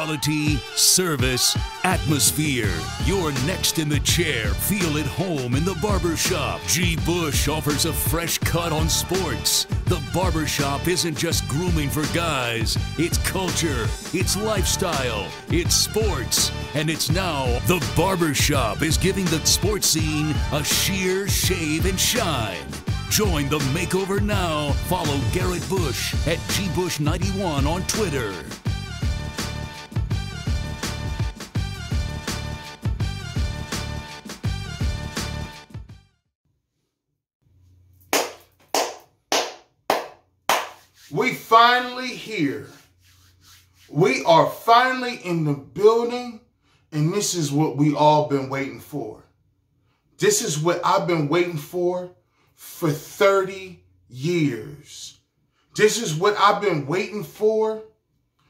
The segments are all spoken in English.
quality, service, atmosphere. You're next in the chair. Feel at home in the Barbershop. Gbush offers a fresh cut on sports. The Barbershop isn't just grooming for guys. It's culture, it's lifestyle, it's sports. And it's now the Barbershop is giving the sports scene a sheer shave and shine. Join the makeover now. Follow Garrett Bush at Gbush91 on Twitter. We finally here. We are finally in the building, and this is what we all been waiting for. This is what I've been waiting for 30 years. This is what I've been waiting for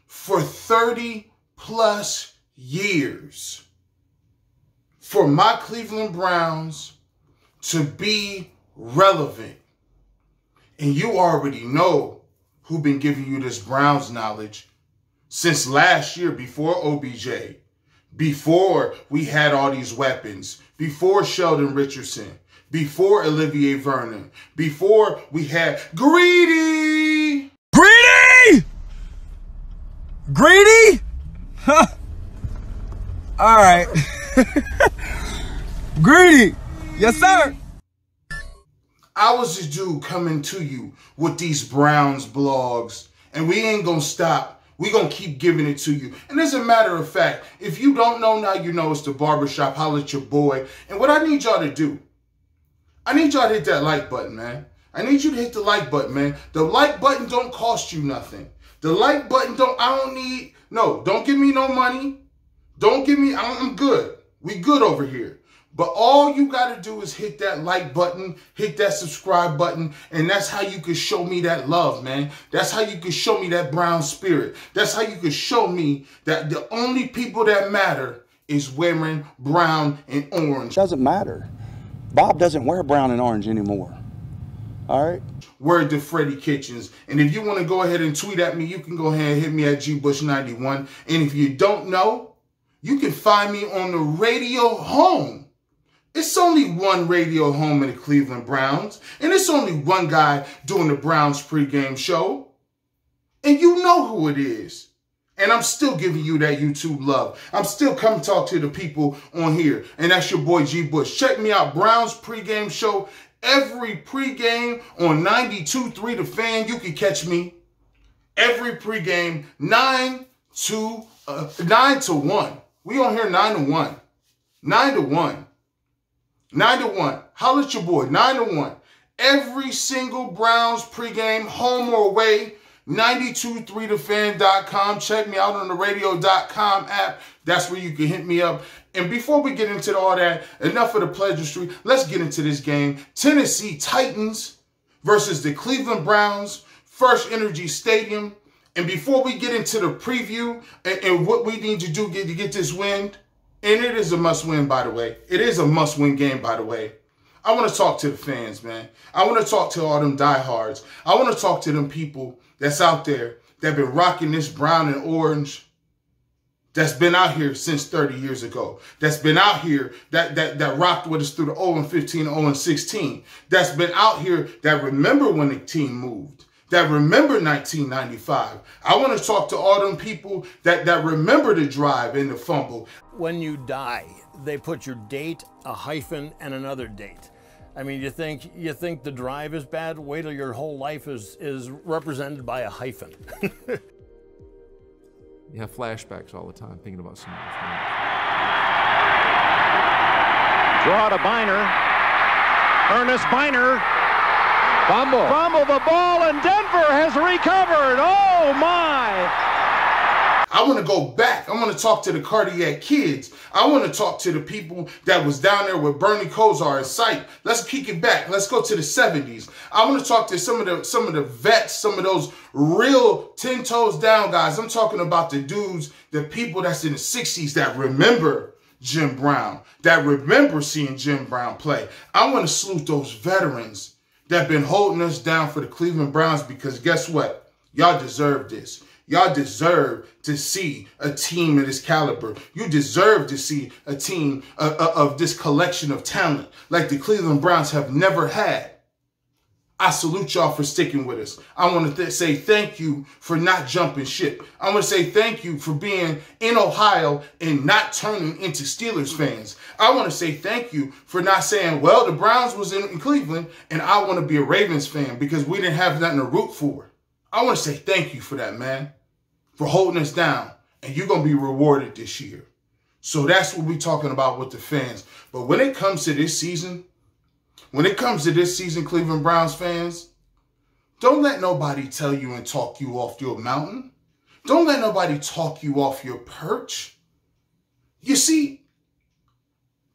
30 plus years. For my Cleveland Browns to be relevant. And you already know who's been giving you this Browns knowledge since last year, before OBJ, before we had all these weapons, before Sheldon Richardson, before Olivier Vernon, before we had Greedy! Greedy? Greedy? Huh. All right. Greedy. Yes, sir. I was this dude coming to you with these Browns blogs, and we ain't gonna stop. We gonna keep giving it to you. And as a matter of fact, if you don't know now, you know it's the Barbershop. Holla at your boy. And what I need y'all to do, I need y'all to hit that like button, man. I need you to hit the like button, man. The like button don't cost you nothing. The like button don't give me no money. Don't give me, I'm good. We good over here. But all you got to do is hit that like button, hit that subscribe button, and that's how you can show me that love, man. That's how you can show me that brown spirit. That's how you can show me that the only people that matter is wearing brown and orange. Doesn't matter. Bob doesn't wear brown and orange anymore. All right? Word to Freddie Kitchens. And if you want to go ahead and tweet at me, you can go ahead and hit me at Gbush91. And if you don't know, you can find me on the radio home. It's only one radio home in the Cleveland Browns, and it's only one guy doing the Browns pregame show. And you know who it is. And I'm still giving you that YouTube love. I'm still coming to talk to the people on here. And that's your boy G Bush. Check me out, Browns pregame show. Every pregame on 92.3 The Fan. You can catch me every pregame 9 to 1. We on here 9 to 1. 9 to 1. 9 to 1. Holla at your boy. 9 to 1. Every single Browns pregame, home or away. 923thefan.com. Check me out on the radio.com app. That's where you can hit me up. And before we get into all that, enough of the pleasantry. Let's get into this game. Tennessee Titans versus the Cleveland Browns. First Energy Stadium. And before we get into the preview and what we need to do to get this win, and it is a must-win, by the way. It is a must-win game, by the way. I want to talk to the fans, man. I want to talk to all them diehards. I want to talk to them people that's out there that been rocking this brown and orange, that's been out here since 30 years ago, that's been out here that rocked with us through the 0-15, 0-16, that's been out here that remember when the team moved, that remember 1995. I want to talk to all them people that remember the drive and the fumble. When you die, they put your date, a hyphen, and another date. I mean, you think the drive is bad? Wait till your whole life is represented by a hyphen. You have flashbacks all the time thinking about some of those things. Draw to Biner. Ernest Biner. Fumble the ball, and Denver has recovered. Oh, my. I want to go back. I want to talk to the cardiac kids. I want to talk to the people that was down there with Bernie Kosar in sight. Let's kick it back. Let's go to the 70s. I want to talk to some of the vets, some of those real 10 toes down guys. I'm talking about the dudes, the people that's in the 60s that remember Jim Brown, that remember seeing Jim Brown play. I want to salute those veterans that been holding us down for the Cleveland Browns, because guess what? Y'all deserve this. Y'all deserve to see a team of this caliber. You deserve to see a team of this collection of talent like the Cleveland Browns have never had. I salute y'all for sticking with us. I want to say thank you for not jumping ship. I want to say thank you for being in Ohio and not turning into Steelers fans. I want to say thank you for not saying, well, the Browns was in Cleveland and I want to be a Ravens fan because we didn't have nothing to root for. I want to say thank you for that, man, for holding us down. And you're going to be rewarded this year. So that's what we're talking about with the fans. But when it comes to this season, Cleveland Browns fans, don't let nobody tell you and talk you off your mountain. Don't let nobody talk you off your perch. You see,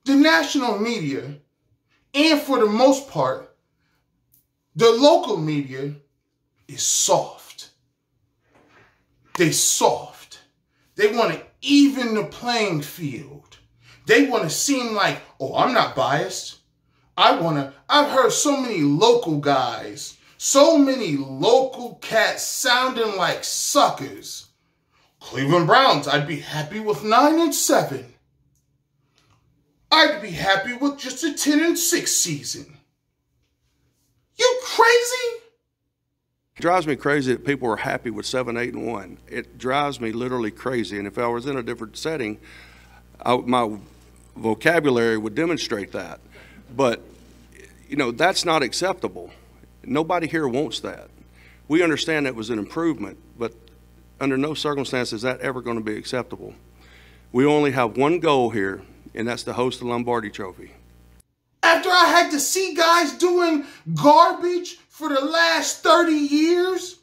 the national media, and for the most part, the local media is soft. They soft. They want to even the playing field. They want to seem like, oh, I'm not biased. I've heard so many local guys, so many local cats sounding like suckers. Cleveland Browns, I'd be happy with 9-7. I'd be happy with just a 10-6 season. You crazy? It drives me crazy that people are happy with 7-8-1. It drives me literally crazy. And if I was in a different setting, my vocabulary would demonstrate that. But, you know, that's not acceptable. Nobody here wants that. We understand that was an improvement, but under no circumstances is that ever going to be acceptable. We only have one goal here, and that's to host the Lombardi Trophy. After I had to see guys doing garbage for the last 30 years,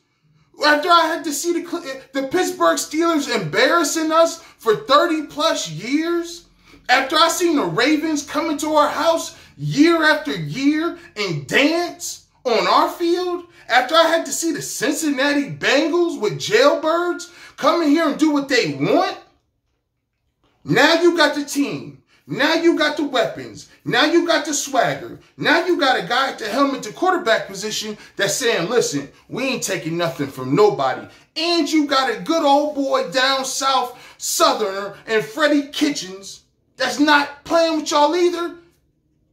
after I had to see the Pittsburgh Steelers embarrassing us for 30 plus years, after I seen the Ravens come into our house year after year and dance on our field, after I had to see the Cincinnati Bengals with jailbirds come in here and do what they want, now you got the team. Now you got the weapons. Now you got the swagger. Now you got a guy at the helmet to quarterback position that's saying, listen, we ain't taking nothing from nobody. And you got a good old boy down south, Southerner, and Freddie Kitchens that's not playing with y'all either.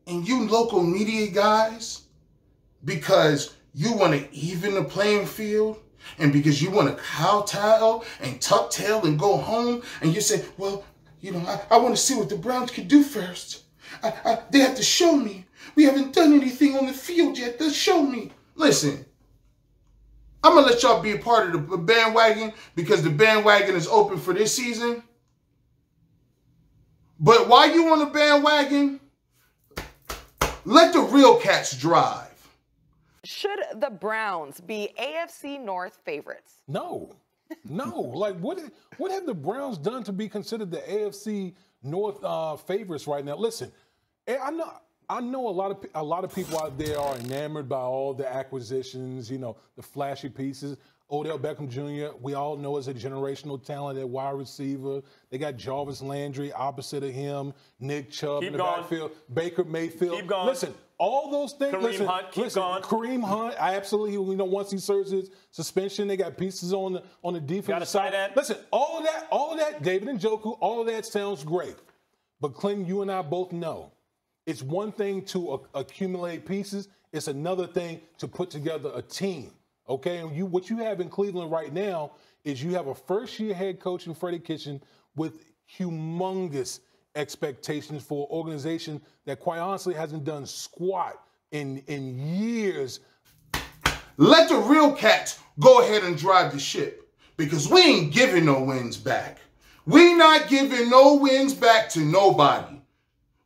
And you local media guys, because you want to even the playing field, and because you want to kowtow and tuck tail and go home, and you say, well, you know, I want to see what the Browns can do first. They have to show me. We haven't done anything on the field yet. They'll show me. Listen, I'm going to let y'all be a part of the bandwagon because the bandwagon is open for this season. But while you on the bandwagon, let the real cats drive. Should the Browns be AFC North favorites? No. Like, what have the Browns done to be considered the AFC North favorites right now? Listen, I know a lot of people out there are enamored by all the acquisitions, you know, the flashy pieces. Odell Beckham Jr., we all know is a generational talent at wide receiver. They got Jarvis Landry opposite of him, Nick Chubb in the backfield, Baker Mayfield. Keep going. Listen, all those things. Kareem Hunt, I absolutely, you know, once he serves his suspension, they got pieces on the defensive side. Listen, all of that, David Njoku, all of that sounds great. But Clinton, you and I both know it's one thing to accumulate pieces. It's another thing to put together a team. Okay, and what you have in Cleveland right now is you have a first-year head coach in Freddie Kitchen with humongous expectations for an organization that quite honestly hasn't done squat in years. Let the real cats go ahead and drive the ship because we ain't giving no wins back. We not giving no wins back to nobody.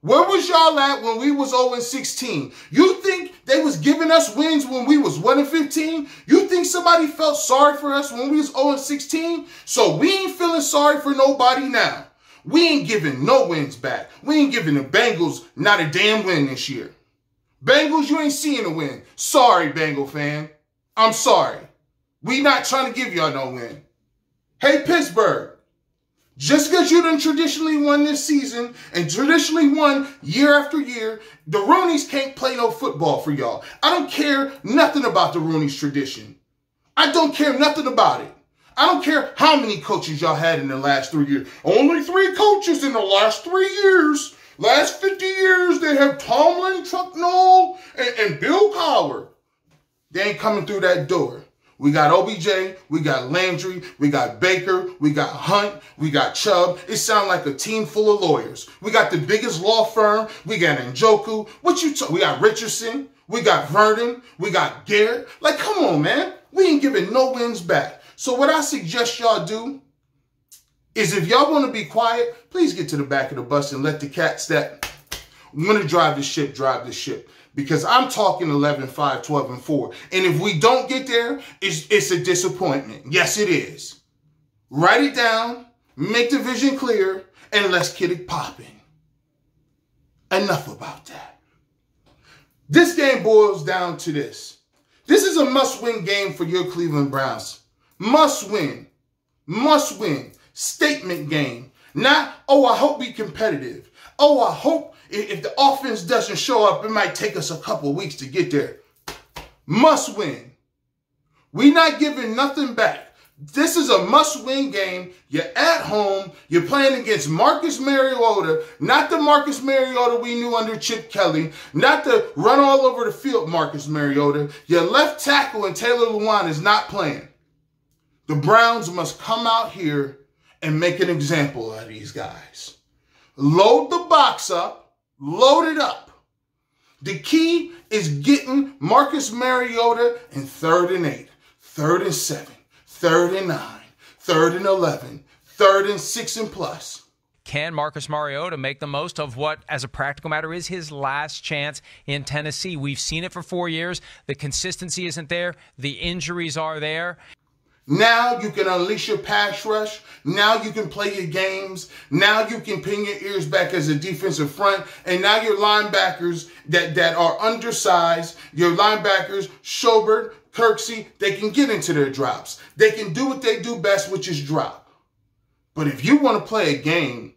Where was y'all at when we was 0-16? You think they was giving us wins when we was 1-15? You think somebody felt sorry for us when we was 0-16? So we ain't feeling sorry for nobody now. We ain't giving no wins back. We ain't giving the Bengals not a damn win this year. Bengals, you ain't seeing a win. Sorry, Bengal fan. I'm sorry. We not trying to give y'all no win. Hey, Pittsburgh. Just because you done traditionally won this season and traditionally won year after year, the Rooneys can't play no football for y'all. I don't care nothing about the Rooneys tradition. I don't care nothing about it. I don't care how many coaches y'all had in the last 3 years. Only 3 coaches in the last 3 years. Last 50 years, they have Tomlin, Chuck Noll, and Bill Cowher. They ain't coming through that door. We got OBJ, we got Landry, we got Baker, we got Hunt, we got Chubb. It sounds like a team full of lawyers. We got the biggest law firm. We got Njoku. We got Richardson. We got Vernon. We got Garrett. Like, come on, man. We ain't giving no wins back. So what I suggest y'all do is if y'all want to be quiet, please get to the back of the bus and let the cats that want to drive the ship drive the ship. Because I'm talking 11-5, 12-4. And if we don't get there, it's a disappointment. Yes, it is. Write it down, make the vision clear, and let's get it popping. Enough about that. This game boils down to this. This is a must-win game for your Cleveland Browns. Must win. Must win. Statement game. Not, oh, I hope we competitive. Oh, I hope if the offense doesn't show up, it might take us a couple weeks to get there. Must win. We're not giving nothing back. This is a must-win game. You're at home. You're playing against Marcus Mariota, not the Marcus Mariota we knew under Chip Kelly, not the run all over the field Marcus Mariota. Your left tackle and Taylor Lewan is not playing. The Browns must come out here and make an example out of these guys. Load the box up. Load it up. The key is getting Marcus Mariota in 3rd and 8, 3rd and 7, 3rd and 9, 3rd and 11, 3rd and 6 and plus. Can Marcus Mariota make the most of what, as a practical matter, is his last chance in Tennessee? We've seen it for 4 years. The consistency isn't there. The injuries are there. Now you can unleash your pass rush. Now you can play your games. Now you can pin your ears back as a defensive front. And now your linebackers that are undersized, your linebackers, Schobert, Kirksey, they can get into their drops. They can do what they do best, which is drop. But if you want to play a game,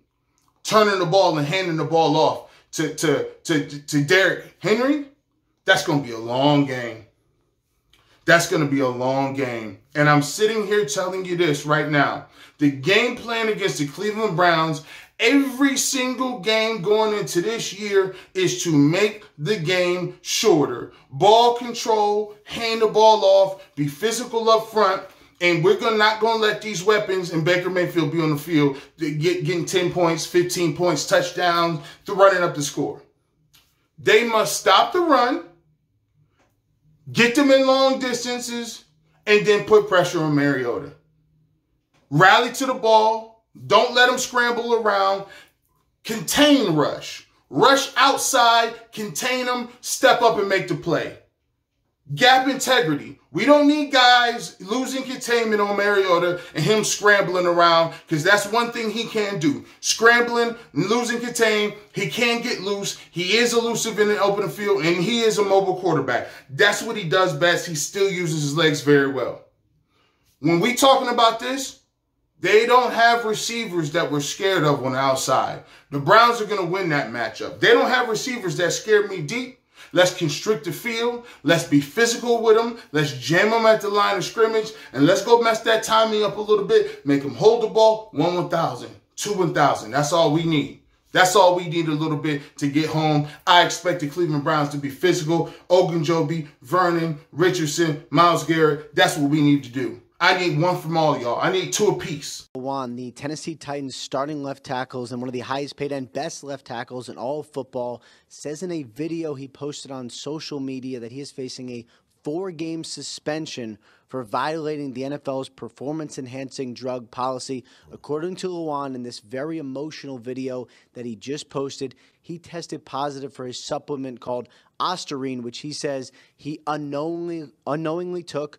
turning the ball and handing the ball off to Derrick Henry, that's going to be a long game. That's going to be a long game. And I'm sitting here telling you this right now. The game plan against the Cleveland Browns, every single game going into this year is to make the game shorter. Ball control, hand the ball off, be physical up front, and we're not going to let these weapons and Baker Mayfield be on the field getting 10 points, 15 points, touchdowns, running up the score. They must stop the run, get them in long distances, and then put pressure on Mariota. Rally to the ball. Don't let them scramble around. Contain rush. Rush outside, contain them, step up and make the play. Gap integrity. We don't need guys losing containment on Mariota and him scrambling around, because that's one thing he can do. Scrambling, losing contain, he can get loose. He is elusive in the open field, and he is a mobile quarterback. That's what he does best. He still uses his legs very well. When we talking about this, they don't have receivers that we're scared of on the outside. The Browns are going to win that matchup. They don't have receivers that scare me deep. Let's constrict the field. Let's be physical with them. Let's jam them at the line of scrimmage. And let's go mess that timing up a little bit. Make them hold the ball 1-1,000, 2-1,000. That's all we need. That's all we need a little bit to get home. I expect the Cleveland Browns to be physical. Ogunjobi, Vernon, Richardson, Myles Garrett. That's what we need to do. I need one from all y'all. I need 2 apiece. Juan, the Tennessee Titans starting left tackles and one of the highest paid and best left tackles in all of football, says in a video he posted on social media that he is facing a 4-game suspension for violating the NFL's performance-enhancing drug policy. According to Luan, in this very emotional video that he just posted, he tested positive for his supplement called Ostarine, which he says he unknowingly took.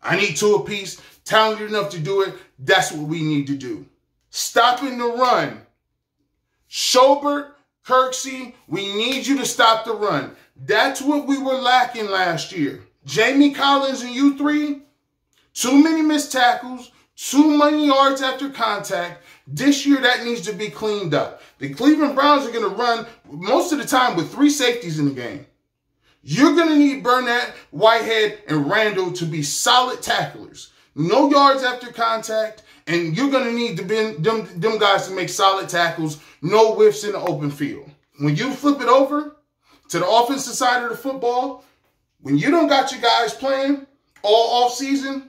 I need 2 apiece, talented enough to do it. That's what we need to do. Stopping the run. Schobert, Kirksey, we need you to stop the run. That's what we were lacking last year. Jamie Collins and you 3, too many missed tackles, too many yards after contact. This year, that needs to be cleaned up. The Cleveland Browns are going to run most of the time with 3 safeties in the game. You're going to need Burnett, Whitehead, and Randall to be solid tacklers. no yards after contact, and you're going to need them guys to make solid tackles, no whiffs in the open field. When you flip it over to the offensive side of the football, when you don't got your guys playing all offseason,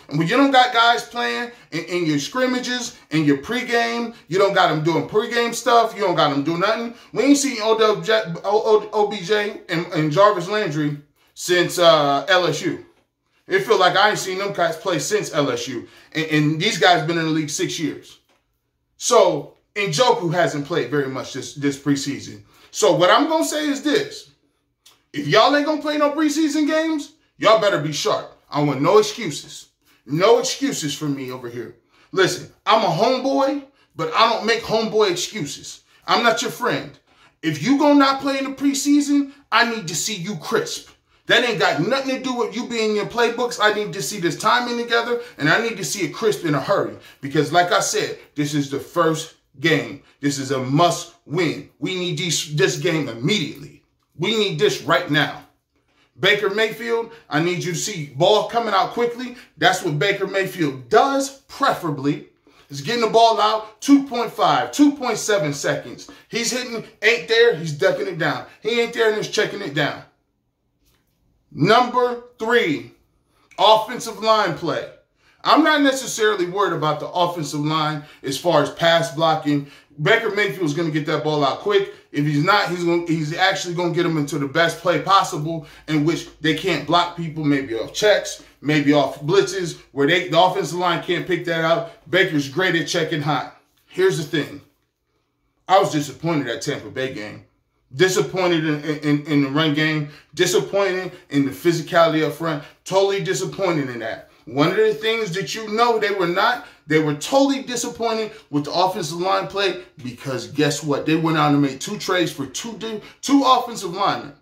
and when you don't got guys playing in your scrimmages, in your pregame, you don't got them doing pregame stuff, you don't got them doing nothing. We ain't seen OBJ and Jarvis Landry since LSU. It feel like I ain't seen them guys play since LSU. And these guys been in the league 6 years. So, Njoku hasn't played very much this preseason. So, what I'm going to say is this. If y'all ain't going to play no preseason games, y'all better be sharp. I want no excuses. No excuses from me over here. Listen, I'm a homeboy, but I don't make homeboy excuses. I'm not your friend. If you gonna not play in the preseason, I need to see you crisp. That ain't got nothing to do with you being in your playbooks. I need to see this timing together, and I need to see it crisp in a hurry. Because like I said, this is the first game. This is a must win. We need this game immediately. We need this right now. Baker Mayfield, I need you to see ball coming out quickly. That's what Baker Mayfield does, preferably, is getting the ball out 2.5, 2.7 seconds. He's hitting, ain't there, he's ducking it down. He ain't there and he's checking it down. Number 3, offensive line play. I'm not necessarily worried about the offensive line as far as pass blocking. Baker Mayfield is going to get that ball out quick. If he's not, he's actually going to get them into the best play possible in which they can't block people, maybe off checks, maybe off blitzes, where the offensive line can't pick that out. Baker's great at checking hot. Here's the thing. I was disappointed at Tampa Bay game. Disappointed in the run game. Disappointed in the physicality up front. Totally disappointed in that. One of the things that you know they were totally disappointed with the offensive line play because guess what? They went out and made 2 trades for two offensive linemen.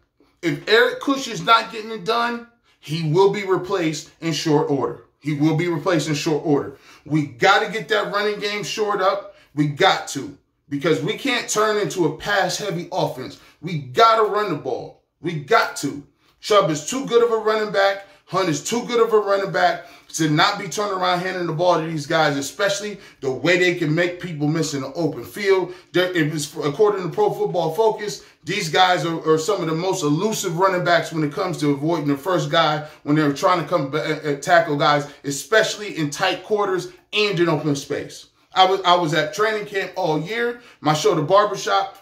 If Eric Kush is not getting it done, he will be replaced in short order. He will be replaced in short order. We got to get that running game shored up. We got to. Because we can't turn into a pass-heavy offense. We got to run the ball. We got to. Chubb is too good of a running back. Hunt is too good of a running back to not be turning around handing the ball to these guys, especially the way they can make people miss in the open field. According to Pro Football Focus, these guys are some of the most elusive running backs when it comes to avoiding the first guy when they're trying to come tackle guys, especially in tight quarters and in open space. I was at training camp all year. My show, The Barbershop,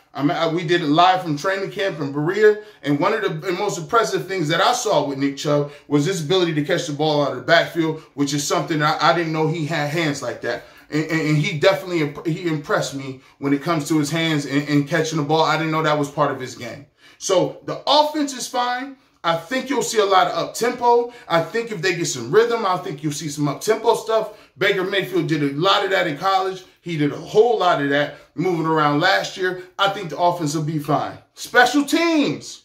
we did it live from training camp in Berea. And one of the most impressive things that I saw with Nick Chubb was his ability to catch the ball out of the backfield, which is something I didn't know he had hands like that. And he definitely impressed me when it comes to his hands and catching the ball. I didn't know that was part of his game. So the offense is fine. I think you'll see a lot of up-tempo. I think if they get some rhythm, I think you'll see some up-tempo stuff. Baker Mayfield did a lot of that in college. He did a whole lot of that moving around last year. I think the offense will be fine. Special teams.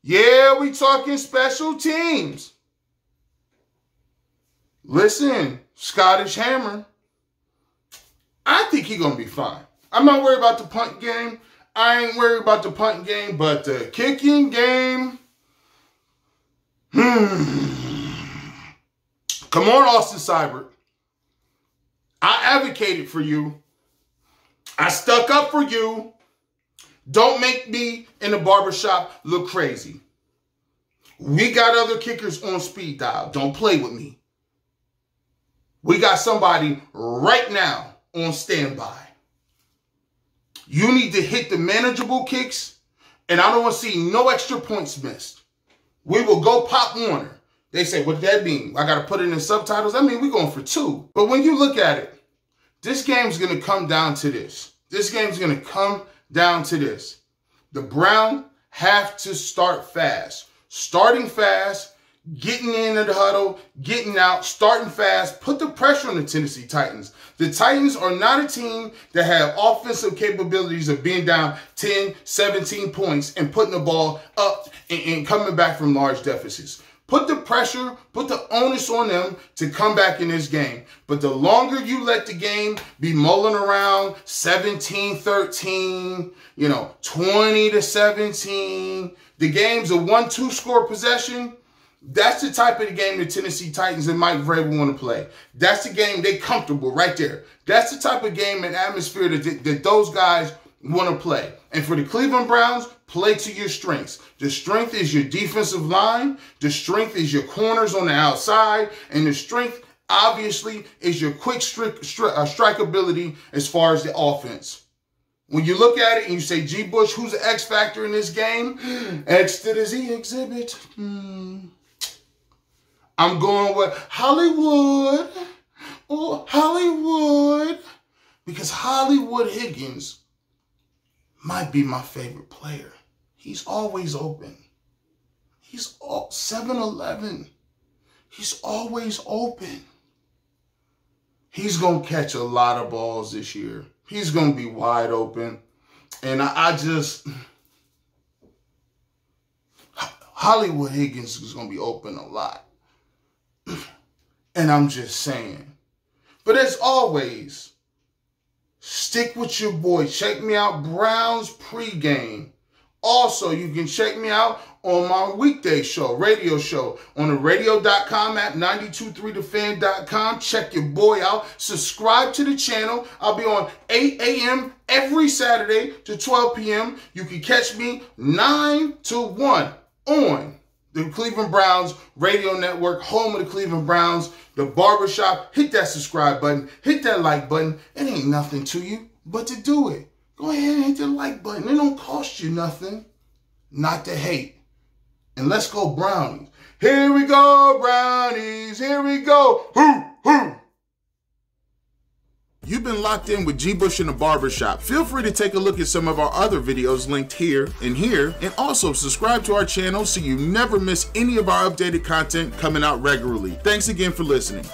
Yeah, we talking special teams. Listen, Scottish Hammer. I think he's going to be fine. I'm not worried about the punt game. I ain't worried about the punt game, but the kicking game... Come on, Austin Seibert. I advocated for you. I stuck up for you. Don't make me in the barbershop look crazy. We got other kickers on speed dial. Don't play with me. We got somebody right now on standby. You need to hit the manageable kicks, and I don't want to see no extra points missed. We will go Pop Warner. They say, what does that mean? I got to put it in subtitles? I mean, we're going for 2. But when you look at it, this game's going to come down to this. This game's going to come down to this. The Browns have to start fast. Starting fast, getting into the huddle, getting out, starting fast, put the pressure on the Tennessee Titans. The Titans are not a team that have offensive capabilities of being down 10, 17 points and putting the ball up and coming back from large deficits. Put the pressure, put the onus on them to come back in this game. But the longer you let the game be mulling around 17-13, 20-17, the game's a 1-2 score possession, That's the type of the game the Tennessee Titans and Mike Vrabel want to play. That's the game they comfortable right there. That's the type of game and atmosphere that those guys want to play. And for the Cleveland Browns, play to your strengths. The strength is your defensive line. The strength is your corners on the outside. And the strength, obviously, is your quick strike ability as far as the offense. When you look at it and you say, Gbush, who's the X factor in this game? X to the Z exhibit. I'm going with Hollywood. Oh, Hollywood. Because Hollywood Higgins might be my favorite player. He's always open. He's 7'11". He's always open. He's going to catch a lot of balls this year. He's going to be wide open. And I just... Hollywood Higgins is going to be open a lot. And I'm just saying. But as always, stick with your boy. Check me out, Browns pregame. Also, you can check me out on my weekday show, radio show, on the radio.com app, 923thefan.com. Check your boy out. Subscribe to the channel. I'll be on 8 a.m. every Saturday to 12 p.m. You can catch me 9 to 1 on the Cleveland Browns radio network, home of the Cleveland Browns, the Barbershop. Hit that subscribe button. Hit that like button. It ain't nothing to you but to do it. Go ahead and hit the like button. It don't cost you nothing not to hate. And let's go Brownies. Here we go, Brownies. Here we go. Hoo, hoo. You've been locked in with Gbush in the Barbershop. Feel free to take a look at some of our other videos linked here, and also subscribe to our channel so you never miss any of our updated content coming out regularly. Thanks again for listening.